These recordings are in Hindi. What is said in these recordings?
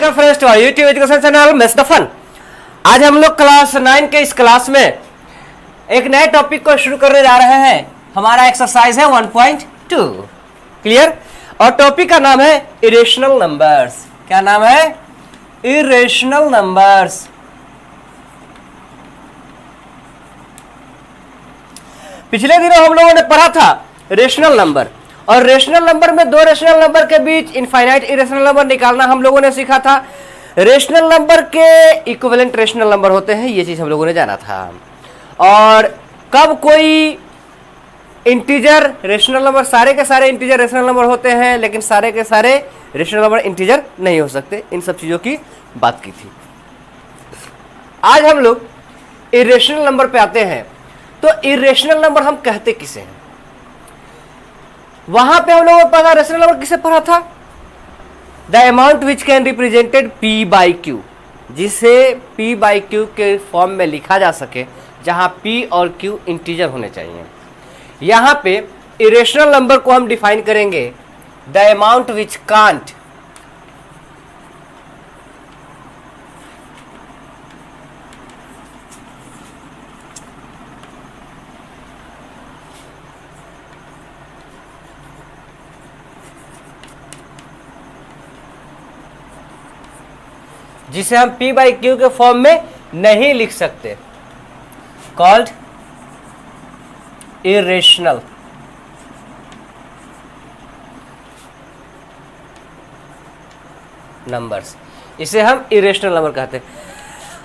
Welcome friends to our YouTube education channel miss the fun. आज हम लोग क्लास 9 के इस क्लास में एक नए टॉपिक को शुरू करने जा रहे हैं। हमारा एक्सरसाइज है 1.2। क्लियर? और टॉपिक का नाम है इरेशनल नंबर्स। क्या नाम है? Irrational numbers. पिछले दिनों हम लोगों ने पढ़ा था रेशनल नंबर, और रेशनल नंबर में दो रेशनल नंबर के बीच इनफाइनाइट इरेशनल नंबर निकालना हम लोगों ने सीखा था। रेशनल नंबर के इक्विवेलेंट रेशनल नंबर होते हैं, ये चीज हम लोगों ने जाना था। और कब कोई इंटीजर रेशनल नंबर, सारे के सारे इंटीजर रेशनल नंबर होते हैं, लेकिन सारे के सारे रेशनल नंबर इंटीजर नहीं हो सकते, इन सब चीजों की बात की थी। आज हम लोग इरेशनल नंबर पे आते हैं। तो इरेशनल नंबर हम कहते किसे हैं? वहां पे हम लोगों को पता रेशनल नंबर किसे पढ़ा था? The amount which can represented P by Q, जिसे P बाई Q के फॉर्म में लिखा जा सके, जहां P और Q इंटीजर होने चाहिए। यहां पे इरेशनल नंबर को हम डिफाइन करेंगे द अमाउंट विच कांट जिसे हम P बाई Q के फॉर्म में नहीं लिख सकते, कॉल्ड इरेशनल नंबर्स। इसे हम इरेशनल नंबर कहते हैं।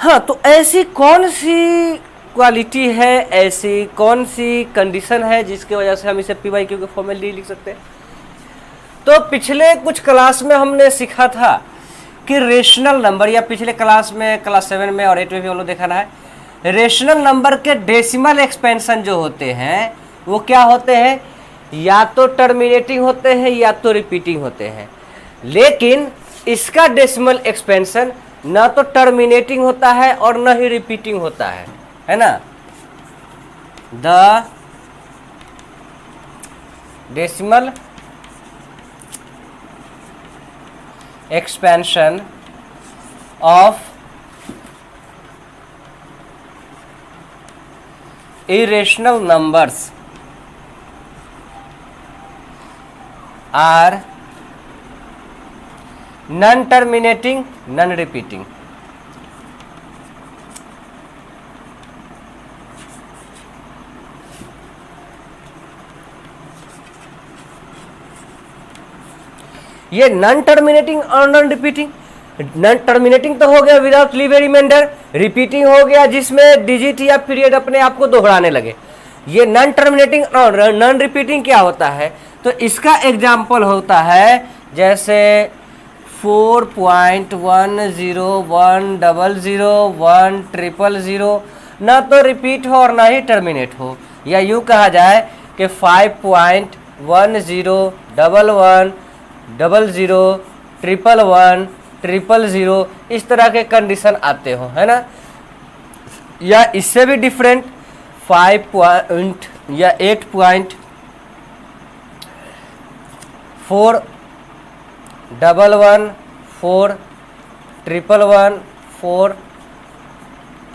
हाँ, तो ऐसी कौन सी क्वालिटी है, ऐसी कौन सी कंडीशन है जिसकी वजह से हम इसे P बाई Q के फॉर्म में नहीं लिख सकते? तो पिछले कुछ क्लास में हमने सीखा था कि रेशनल नंबर, या पिछले क्लास में क्लास 7 में और 8 में भी हम लोग देखा है, रेशनल नंबर के डेसिमल एक्सपेंशन जो होते हैं वो क्या होते हैं? या तो टर्मिनेटिंग होते हैं या तो रिपीटिंग होते हैं। लेकिन इसका डेसिमल एक्सपेंशन ना तो टर्मिनेटिंग होता है और ना ही रिपीटिंग होता है ना। The decimal expansion of irrational numbers are non-terminating, non-repeating. ये नॉन टर्मिनेटिंग और नॉन रिपीटिंग। नॉन टर्मिनेटिंग तो हो गया विदाउट लीव ए रिमाइंडर, रिपीटिंग हो गया जिसमें डिजिट या पीरियड अपने आप को दोहराने लगे। ये नॉन टर्मिनेटिंग और नॉन रिपीटिंग क्या होता है? तो इसका एग्जाम्पल होता है जैसे 4.10101000 ना तो रिपीट हो और ना ही टर्मिनेट हो, या यूं कहा जाए कि 5.100011110000 इस तरह के कंडीशन आते हो, है ना। या इससे भी डिफरेंट 5 या 8.411141114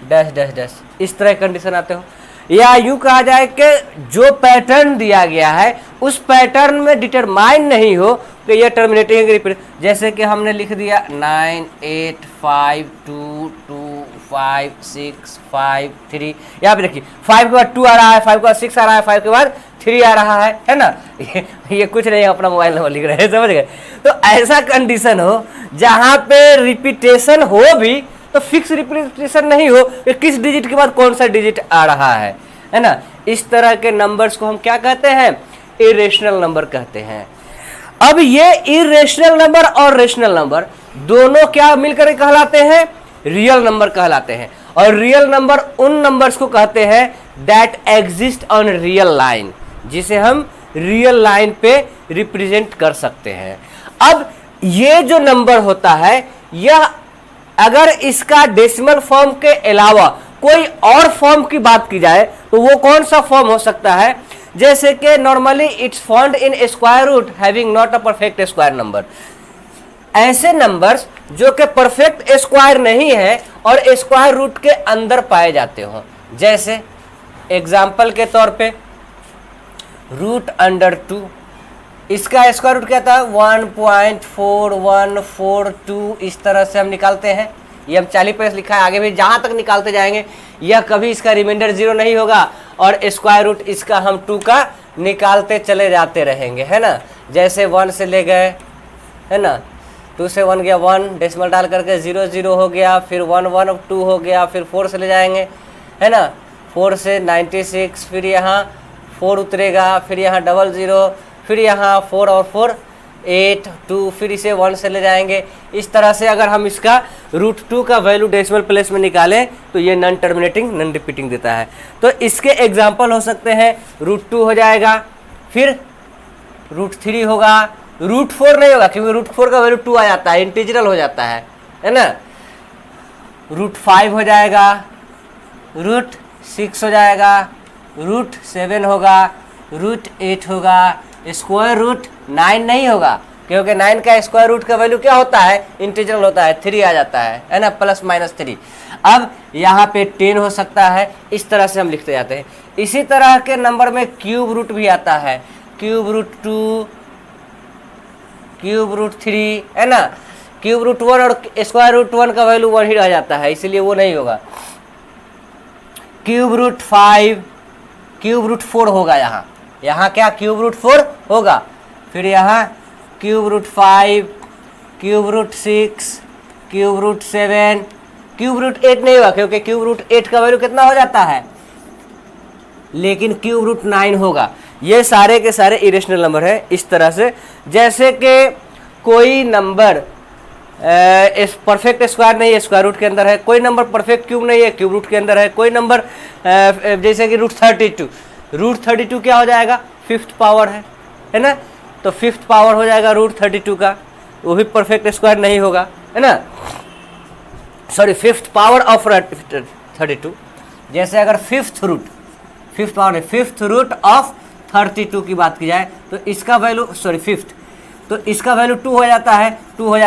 डैश डैश डैश इस तरह कंडीशन आते हो। या यूं कहा जाए कि जो पैटर्न दिया गया है उस पैटर्न में डिटरमाइन नहीं हो कि यह टर्मिनेटिंग रिपीट। जैसे कि हमने लिख दिया 98522565 यहाँ पे देखिए 5 के बाद 2 आ रहा है, 5 के बाद 6 आ रहा है, 5 के बाद 3 आ रहा है ना। ये कुछ नहीं, अपना मोबाइल नंबर लिख रहे हैं, समझ गए। तो ऐसा कंडीशन हो जहां पे रिपीटेशन हो भी तो फिक्स रिपीटेशन नहीं हो कि किस डिजिट के बाद कौन सा डिजिट आ रहा है ना। इस तरह के नंबर्स को हम क्या कहते हैं? इरेशनल नंबर कहते हैं। अब ये इरेशनल नंबर और रेशनल नंबर दोनों क्या मिलकर कहलाते हैं? रियल नंबर कहलाते हैं। और रियल नंबर उन नंबर्स को कहते हैं that exist on real line, जिसे हम रियल लाइन पे रिप्रेजेंट कर सकते हैं। अब ये जो नंबर होता है, यह अगर इसका डेसिमल फॉर्म के अलावा कोई और फॉर्म की बात की जाए तो वो कौन सा फॉर्म हो सकता है? जैसे कि normally it's found in square root having not a perfect square number. ऐसे नंबर्स जो कि परफेक्ट स्क्वायर नहीं है और स्क्वायर रूट के अंदर पाए जाते हो, जैसे एग्जाम्पल के तौर पे √2, इसका स्क्वायर रूट क्या था 1.4142, इस तरह से हम निकालते हैं। ये हम 40 पे लिखा है, आगे भी जहां तक निकालते जाएंगे यह कभी इसका रिमाइंडर 0 नहीं होगा और स्क्वायर रूट इसका हम 2 का निकालते चले जाते रहेंगे, है ना। जैसे 1 से ले गए, है ना, 2 से 1 गया 1, डेसिमल डाल करके 0 0 हो गया, फिर 1 1 2 हो गया, फिर 4 से ले जाएंगे, है ना, 4 से 96, फिर यहाँ 4 उतरेगा, फिर यहाँ 00, फिर यहाँ 4 और 4 8 2, फिर इसे 1 से ले जाएंगे। इस तरह से अगर हम इसका √2 का वैल्यू डेसिमल प्लेस में निकालें तो ये नॉन टर्मिनेटिंग नॉन रिपीटिंग देता है। तो इसके एग्जाम्पल हो सकते हैं √2 हो जाएगा, फिर √3 होगा, √4 नहीं होगा क्योंकि √4 का वैल्यू 2 आ जाता है, इंटीजरल हो जाता है ना। √5 हो जाएगा, √6 हो जाएगा, √7 होगा, √8 होगा, स्क्वायर रूट 9 नहीं होगा क्योंकि 9 का स्क्वायर रूट का वैल्यू क्या होता है, इंटीजरल होता है, 3 आ जाता है ना, +-3। अब यहाँ पे 10 हो सकता है, इस तरह से हम लिखते जाते हैं। इसी तरह के नंबर में क्यूब रूट भी आता है, क्यूब रूट 2, क्यूब रूट 3, है ना, क्यूब रूट 1 और स्क्वायर रूट 1 का वैल्यू 1 ही रह जाता है, इसलिए वो नहीं होगा। क्यूब रूट 5, क्यूब रूट 4 होगा, यहाँ क्या क्यूब रूट 4 होगा, फिर यहाँ cube root 5, cube root 6, cube root 7, cube root 8 नहीं होगा क्योंकि क्यूब रूट 8 का वैल्यू कितना हो जाता है, लेकिन क्यूब रूट 9 होगा। ये सारे के सारे इरेशनल नंबर है। इस तरह से जैसे कि कोई नंबर परफेक्ट स्क्वायर नहीं है, स्क्वायर रूट के अंदर है, कोई नंबर परफेक्ट क्यूब नहीं है, क्यूब रूट के अंदर है, कोई नंबर जैसे कि √32 क्या हो जाएगा, 5th पावर है ना, तो 5th पावर हो जाएगा √32 का, वो भी परफेक्ट स्क्वायर नहीं होगा, है ना, सॉरी 5th पावर ऑफ 32। जैसे अगर 5th रूट ऑफ 32 की बात की जाए तो इसका वैल्यू 5th, तो इसका वैल्यू 2 हो जाता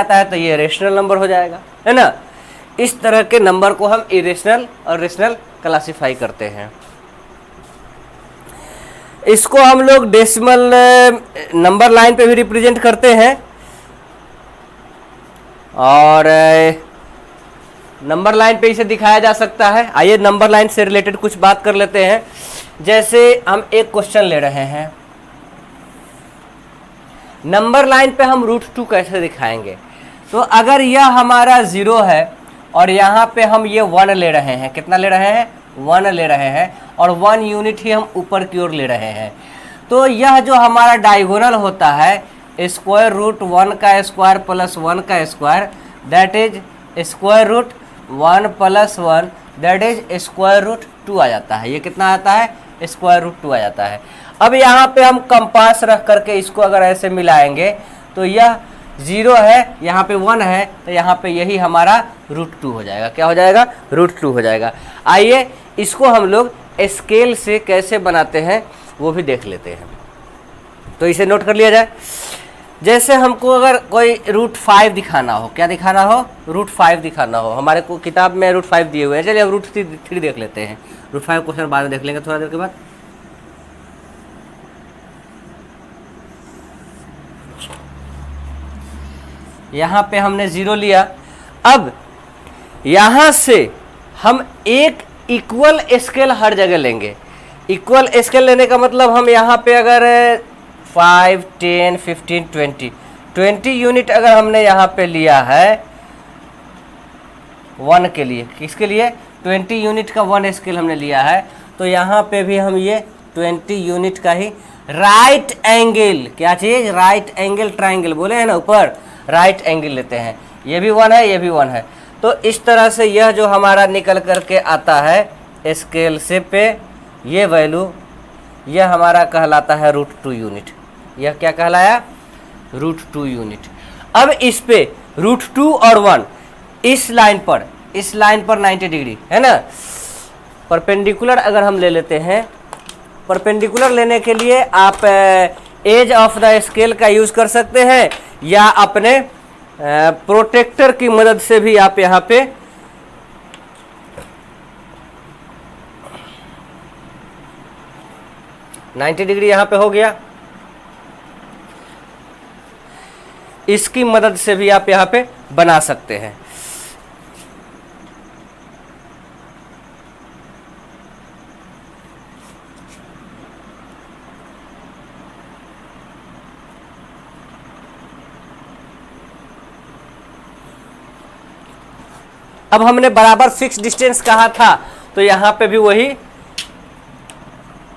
है, तो ये रेशनल नंबर हो जाएगा, है ना। इस तरह के नंबर को हम इरेशनल और रेशनल क्लासिफाई करते हैं। इसको हम लोग डेसिमल नंबर लाइन पे भी रिप्रेजेंट करते हैं और नंबर लाइन पे इसे दिखाया जा सकता है। आइए नंबर लाइन से रिलेटेड कुछ बात कर लेते हैं। जैसे हम एक क्वेश्चन ले रहे हैं, नंबर लाइन पे हम √2 कैसे दिखाएंगे, तो अगर यह हमारा 0 है और यहाँ पे हम ये 1 ले रहे हैं, कितना ले रहे हैं, 1 ले रहे हैं और 1 यूनिट ही हम ऊपर की ओर ले रहे हैं, तो यह जो हमारा डायगोनल होता है स्क्वायर रूट 1 का स्क्वायर प्लस 1 का square, that is square root 1 + 1, that is square root 2 आ जाता है। ये कितना आता है, स्क्वायर रूट 2 आ जाता है। अब यहाँ पे हम कंपास रख करके इसको अगर ऐसे मिलाएंगे तो यह 0 है, यहाँ पे 1 है, तो यहाँ पे यही हमारा √2 हो जाएगा। क्या हो जाएगा, √2 हो जाएगा। आइए इसको हम लोग स्केल से कैसे बनाते हैं वो भी देख लेते हैं। तो इसे नोट कर लिया जाए। जैसे हमको अगर कोई √5 दिखाना हो, क्या दिखाना हो, √5 दिखाना हो, हमारे को किताब में √5 दिए हुए हैं। चलिए अब √3 देख लेते हैं। √5 क्वेश्चन बाद में देख लेंगे थोड़ा देर के बाद। यहाँ पे हमने 0 लिया। अब यहाँ से हम एक इक्वल स्केल हर जगह लेंगे। इक्वल स्केल लेने का मतलब हम यहाँ पे अगर 5, 10, 15, 20 यूनिट अगर हमने यहाँ पे लिया है 1 के लिए, किसके लिए, 20 यूनिट का 1 स्केल हमने लिया है, तो यहाँ पे भी हम ये 20 यूनिट का ही राइट एंगल, क्या चीज़, राइट एंगल ट्राइंगल बोले हैं ना ऊपर, राइट एंगल लेते हैं। ये भी 1 है, ये भी 1 है। तो इस तरह से यह जो हमारा निकल करके आता है स्केल से पे, ये वैल्यू, यह हमारा कहलाता है √2 यूनिट। यह क्या कहलाया, √2 यूनिट। अब इस पे √2 और 1 इस लाइन पर 90 डिग्री है ना, परपेंडिकुलर अगर हम ले लेते हैं, परपेंडिकुलर लेने के लिए आप एज ऑफ द स्केल का यूज़ कर सकते हैं या अपने प्रोटेक्टर की मदद से भी आप यहाँ पे नाइन्टी डिग्री यहाँ पे हो गया, इसकी मदद से भी आप यहाँ पे बना सकते हैं। अब हमने बराबर फिक्स डिस्टेंस कहा था, तो यहाँ पे भी वही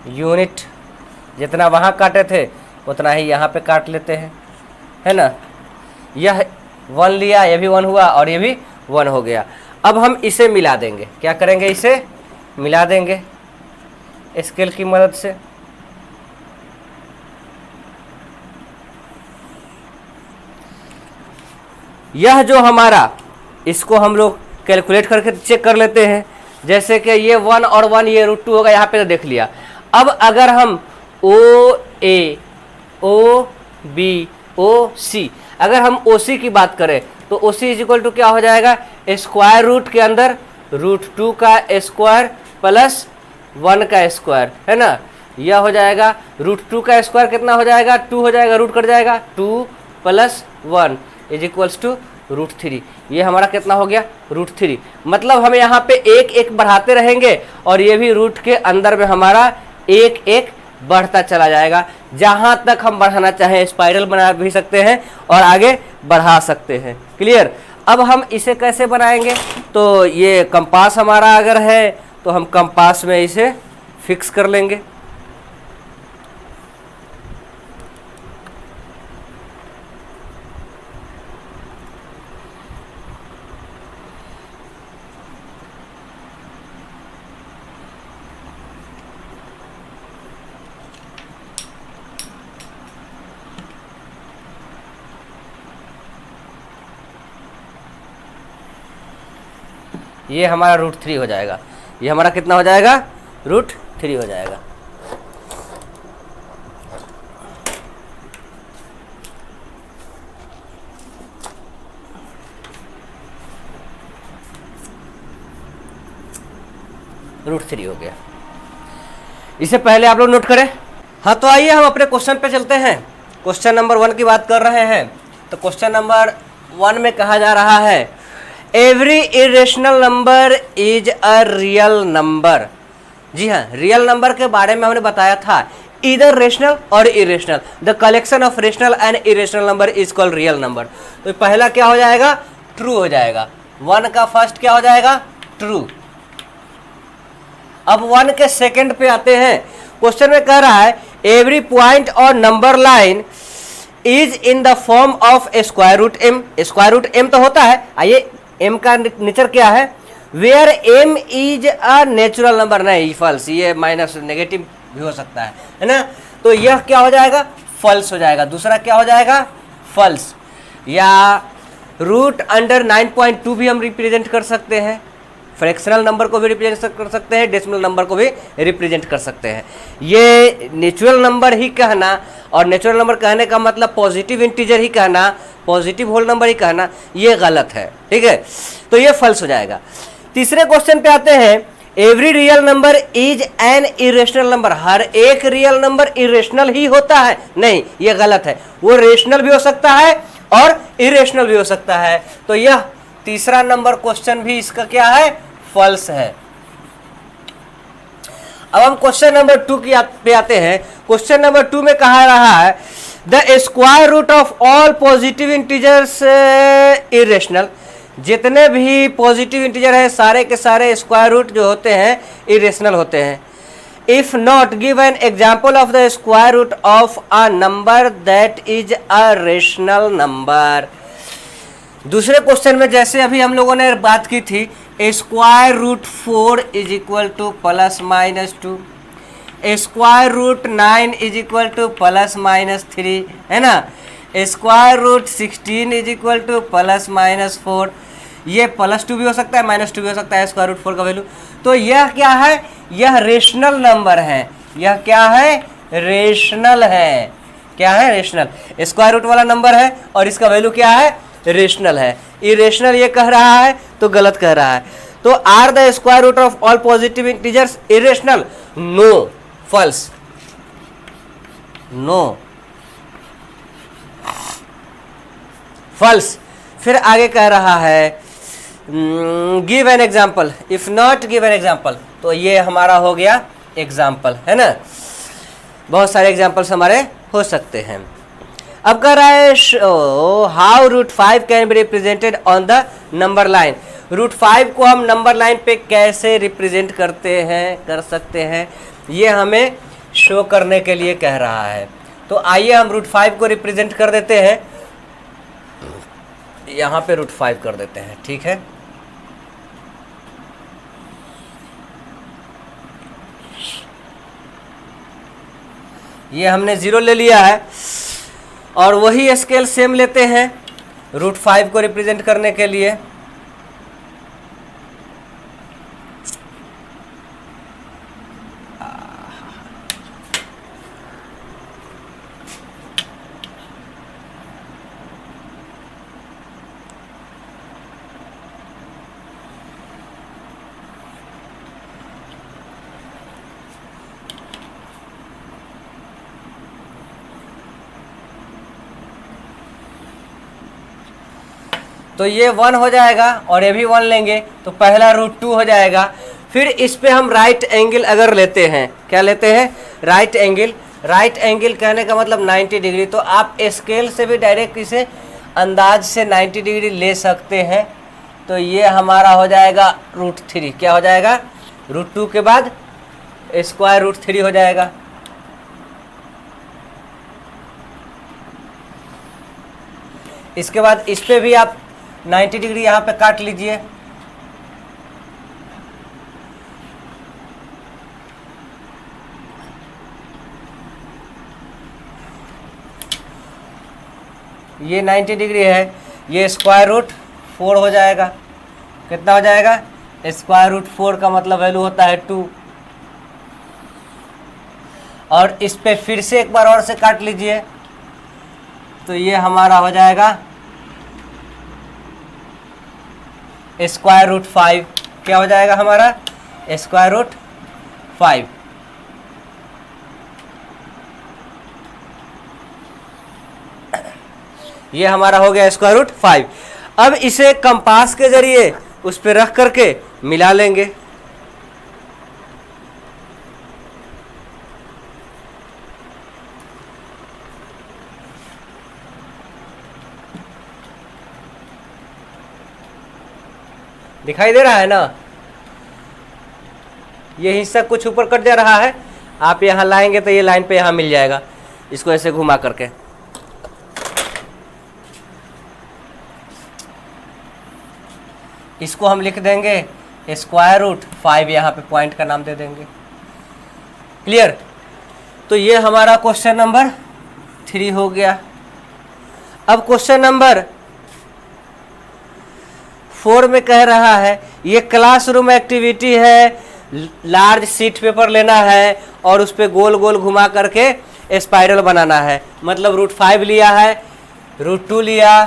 यूनिट, जितना वहाँ काटे थे उतना ही यहाँ पे काट लेते हैं, है ना। यह 1 लिया, ये भी 1 हुआ और ये भी 1 हो गया। अब हम इसे मिला देंगे, क्या करेंगे, इसे मिला देंगे स्केल की मदद से। यह जो हमारा, इसको हम लोग कैलकुलेट करके चेक कर लेते हैं। जैसे कि ये 1 और 1 ये √2 होगा, यहाँ पे तो देख लिया। अब अगर हम OA, OB, OC, अगर हम OC की बात करें तो OC इज इक्वल टू क्या हो जाएगा, स्क्वायर रूट के अंदर √2 का स्क्वायर प्लस 1 का स्क्वायर, है ना। यह हो जाएगा √2 का स्क्वायर कितना हो जाएगा, 2 हो जाएगा, रूट कट जाएगा, 2 + 1 इज इक्वल्स टू √3। ये हमारा कितना हो गया, √3। मतलब हम यहाँ पे एक एक बढ़ाते रहेंगे और ये भी रूट के अंदर में हमारा एक एक बढ़ता चला जाएगा। जहाँ तक हम बढ़ाना चाहें स्पाइरल बना भी सकते हैं और आगे बढ़ा सकते हैं। क्लियर। अब हम इसे कैसे बनाएंगे, तो ये कंपास हमारा अगर है तो हम कंपास में इसे फिक्स कर लेंगे। ये हमारा √3 हो जाएगा, ये हमारा कितना हो जाएगा, √3 हो जाएगा। √3 हो गया। इसे पहले आप लोग नोट करें। हाँ, तो आइए हम अपने क्वेश्चन पे चलते हैं। क्वेश्चन नंबर 1 की बात कर रहे हैं। तो क्वेश्चन नंबर 1 में कहा जा रहा है every irrational number is a real number. जी हाँ, रियल नंबर के बारे में हमने बताया था, इधर रेशनल और irrational, the collection of rational and irrational number is called real number. तो पहला क्या हो जाएगा, ट्रू हो जाएगा। 1 का फर्स्ट क्या हो जाएगा, ट्रू। अब 1 के सेकंड पे आते हैं। क्वेश्चन में कह रहा है एवरी पॉइंट और number line is in the form of square root m. Square root m तो होता है, आइए m का नेचर क्या है, where m is a natural number. नहीं, फॉल्स, ये माइनस नेगेटिव भी हो सकता है ना। तो यह क्या हो जाएगा, फॉल्स हो जाएगा। दूसरा क्या हो जाएगा, फॉल्स। या रूट अंडर 9.2 भी हम रिप्रेजेंट कर सकते हैं, फ्रैक्शनल नंबर को भी रिप्रेजेंट कर सकते हैं, डेसिमल नंबर को भी रिप्रेजेंट कर सकते हैं। ये नेचुरल नंबर ही कहना, और नेचुरल नंबर कहने का मतलब पॉजिटिव इंटीजर ही कहना, पॉजिटिव होल नंबर ही कहना, ये गलत है। ठीक है, तो ये फॉल्स हो जाएगा। तीसरे क्वेश्चन पे आते हैं every real number is an irrational number. हर एक रियल नंबर इरेशनल ही होता है। नहीं, ये गलत है, वो रेशनल भी हो सकता है और इरेशनल भी हो सकता है। तो यह तीसरा नंबर क्वेश्चन भी इसका क्या है, फॉल्स है। अब हम क्वेश्चन नंबर 2 की पे आते हैं। क्वेश्चन नंबर 2 में कहा रहा है the square root of all positive integers irrational. जितने भी पॉजिटिव इंटीजर है सारे के सारे स्क्वायर रूट जो होते हैं इरेशनल होते हैं। If not give an example of the square root of a number that is a rational number. दूसरे क्वेश्चन में जैसे अभी हम लोगों ने बात की थी, square root 4 is equal to +-2, square root 9 is equal to +-3, है ना। Square root 16 is equal to +-4। ये +2 भी हो सकता है, -2 भी हो सकता है स्क्वायर रूट 4 का वैल्यू। तो यह क्या है, यह रेशनल नंबर है। यह क्या है, रेशनल है। क्या है, रेशनल। स्क्वायर रूट वाला नंबर है और इसका वैल्यू क्या है, रेशनल है। इरेशनल ये कह रहा है तो गलत कह रहा है। तो are the square root of all positive integers irrational? No, false, no, false. फिर आगे कह रहा है give an example, if not give an example. तो ये हमारा हो गया एग्जाम्पल, है ना। बहुत सारे एग्जाम्पल्स हमारे हो सकते हैं। अब कह रहा है how root 5 can be represented on the number line. Root 5 को हम नंबर लाइन पे कैसे रिप्रेजेंट कर सकते हैं, ये हमें शो करने के लिए कह रहा है। तो आइए हम रूट 5 को रिप्रेजेंट कर देते हैं, यहाँ पे रूट 5 कर देते हैं, ठीक है। ये हमने 0 ले लिया है और वही स्केल सेम लेते हैं रूट 5 को रिप्रेजेंट करने के लिए। तो ये 1 हो जाएगा और ये भी 1 लेंगे तो पहला रूट 2 हो जाएगा। फिर इस पे हम राइट एंगल अगर लेते हैं, क्या लेते हैं? Right angle. राइट एंगल कहने का मतलब 90 डिग्री। तो आप स्केल से भी डायरेक्ट इसे अंदाज से 90 डिग्री ले सकते हैं। तो ये हमारा हो जाएगा रूट 3। क्या हो जाएगा? रूट 2 के बाद स्क्वायर रूट 3 हो जाएगा। इसके बाद इस पे भी आप 90 डिग्री यहाँ पे काट लीजिए। ये 90 डिग्री है, ये स्क्वायर रूट 4 हो जाएगा। कितना हो जाएगा? स्क्वायर रूट 4 का मतलब वैल्यू होता है 2। और इस पे फिर से एक बार और से काट लीजिए तो ये हमारा हो जाएगा स्क्वायर रूट 5। क्या हो जाएगा हमारा? Square root 5। ये हमारा हो गया स्क्वायर रूट 5। अब इसे कंपास के जरिए उस पर रख करके मिला लेंगे। दिखाई दे रहा है ना? ये हिस्सा कुछ ऊपर कट जा रहा है, आप यहाँ लाएंगे तो ये लाइन पे यहाँ मिल जाएगा। इसको ऐसे घुमा करके इसको हम लिख देंगे स्क्वायर रूट 5, यहाँ पे पॉइंट का नाम दे देंगे। क्लियर? तो ये हमारा क्वेश्चन नंबर 3 हो गया। अब क्वेश्चन नंबर 4 में कह रहा है ये क्लासरूम एक्टिविटी है, लार्ज शीट पेपर लेना है और उस पर गोल गोल घुमा करके स्पाइरल बनाना है। मतलब रूट 5 लिया है, रूट 2 लिया,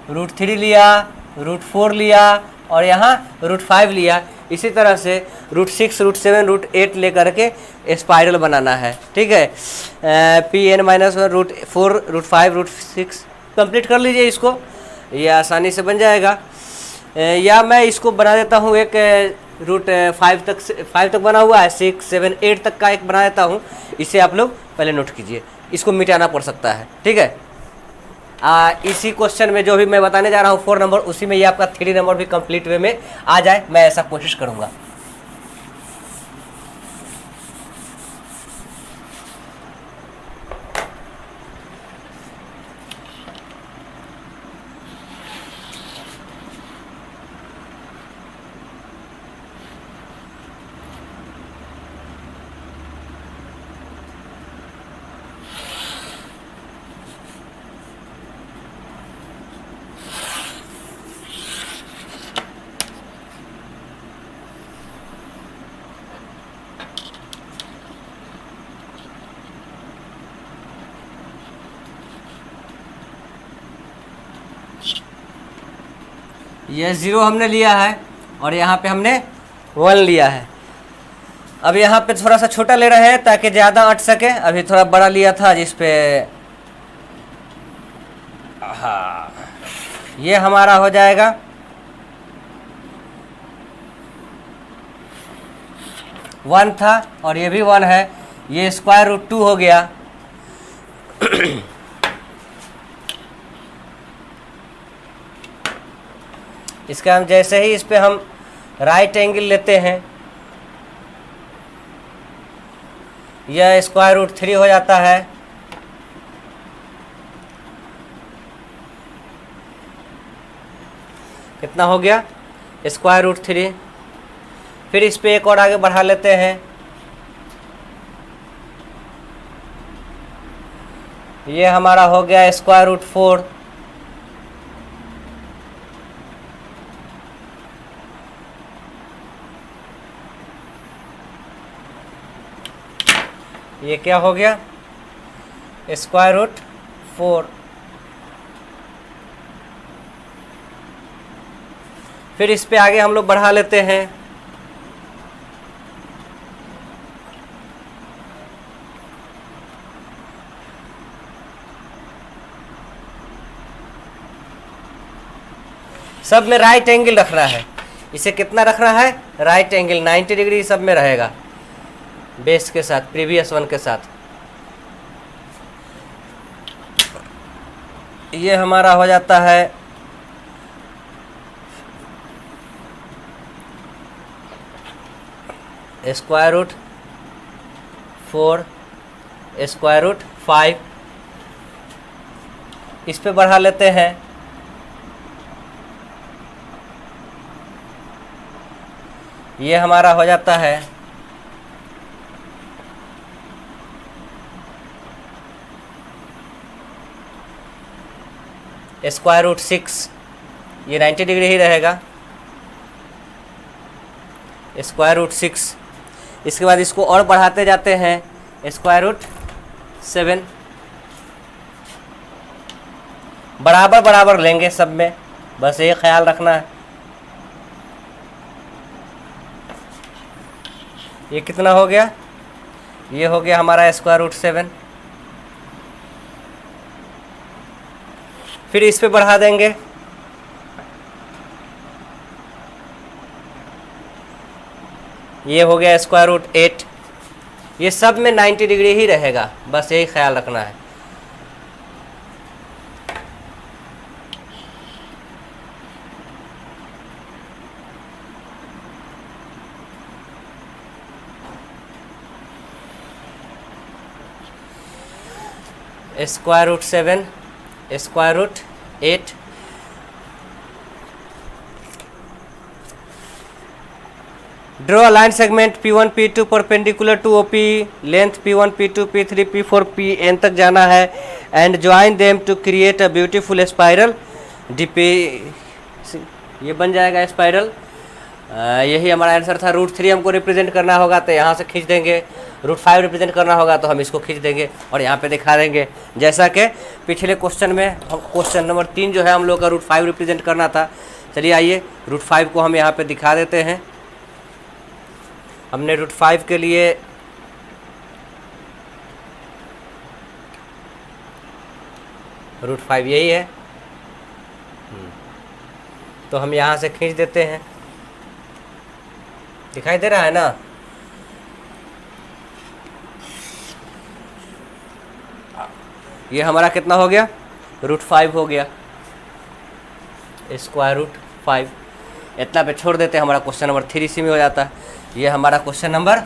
रूट 3 लिया, रूट 4 लिया और यहाँ रूट 5 लिया। इसी तरह से रूट 6, रूट 7, रूट 8 ले करके स्पाइरल बनाना है। ठीक है, Pn-1 root 4, root 5, root 6 complete कर लीजिए इसको, ये आसानी से बन जाएगा। या मैं इसको बना देता हूँ, एक रूट 5 तक बना हुआ है, 6, 7, 8 तक का एक बना देता हूँ। इसे आप लोग पहले नोट कीजिए, इसको मिटाना पड़ सकता है। ठीक है, इसी क्वेश्चन में जो भी मैं बताने जा रहा हूँ 4 नंबर, उसी में ये आपका 3 नंबर भी कंप्लीट वे में आ जाए, मैं ऐसा कोशिश करूँगा। ये 0 हमने लिया है और यहाँ पे हमने 1 लिया है। अब यहाँ पे थोड़ा सा छोटा ले रहे हैं ताकि ज़्यादा अट सके। अभी थोड़ा बड़ा लिया था जिस पे, हाँ, ये हमारा हो जाएगा 1 था और ये भी 1 है, ये स्क्वायर रूट 2 हो गया। इसका हम जैसे ही इस पे हम राइट एंगल लेते हैं, यह स्क्वायर रूट 3 हो जाता है। कितना हो गया? Square root 3। फिर इस पे एक और आगे बढ़ा लेते हैं, ये हमारा हो गया स्क्वायर रूट 4। ये क्या हो गया? Square root 4। फिर इस पे आगे हम लोग बढ़ा लेते हैं, सब में राइट एंगल रखना है। इसे कितना रखना है? राइट एंगल 90 डिग्री सब में रहेगा, बेस के साथ, प्रीवियस वन के साथ। ये हमारा हो जाता है स्क्वायर रूट 4 स्क्वायर रूट 5। इस पे बढ़ा लेते हैं, ये हमारा हो जाता है स्क्वायर रूट 6। ये 90 डिग्री ही रहेगा, स्क्वायर रूट 6। इसके बाद इसको और बढ़ाते जाते हैं, स्क्वायर रूट 7। बराबर बराबर लेंगे सब में, बस ये ख्याल रखना है। ये कितना हो गया? ये हो गया हमारा स्क्वायर रूट 7। फिर इस पे बढ़ा देंगे, ये हो गया स्क्वायर रूट 8। ये सब में 90 डिग्री ही रहेगा, बस यही ख्याल रखना है। Square root 7 square root 8। Draw a line segment P1 P2 perpendicular to OP, length P1 P2 P3 P4 Pn तक जाना है and join them to create a beautiful spiral DP. ये बन जाएगा स्पाइरल। यही हमारा आंसर था। रूट 3 हमको रिप्रेजेंट करना होगा तो यहाँ से खींच देंगे, रूट 5 रिप्रेजेंट करना होगा तो हम इसको खींच देंगे और यहाँ पे दिखा देंगे। जैसा कि पिछले क्वेश्चन में हम क्वेश्चन नंबर 3 जो है हम लोग का रूट 5 रिप्रेजेंट करना था। चलिए आइए रूट 5 को हम यहाँ पे दिखा देते हैं। हमने रूट 5 के लिए रूट 5 यही है, तो हम यहाँ से खींच देते हैं। दिखाई दे रहा है ना? ये हमारा कितना हो गया? रूट 5 हो गया, स्क्वायर रूट 5। इतना पे छोड़ देते हैं, हमारा क्वेश्चन नंबर 3 इसी में हो जाता है। ये हमारा क्वेश्चन नंबर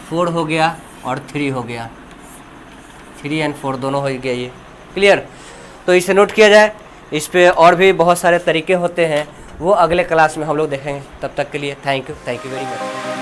4 हो गया और 3 हो गया, 3 और 4 दोनों हो गया। ये क्लियर? तो इसे नोट किया जाए। इस पे और भी बहुत सारे तरीके होते हैं, वो अगले क्लास में हम लोग देखेंगे। तब तक के लिए थैंक यू वेरी मच।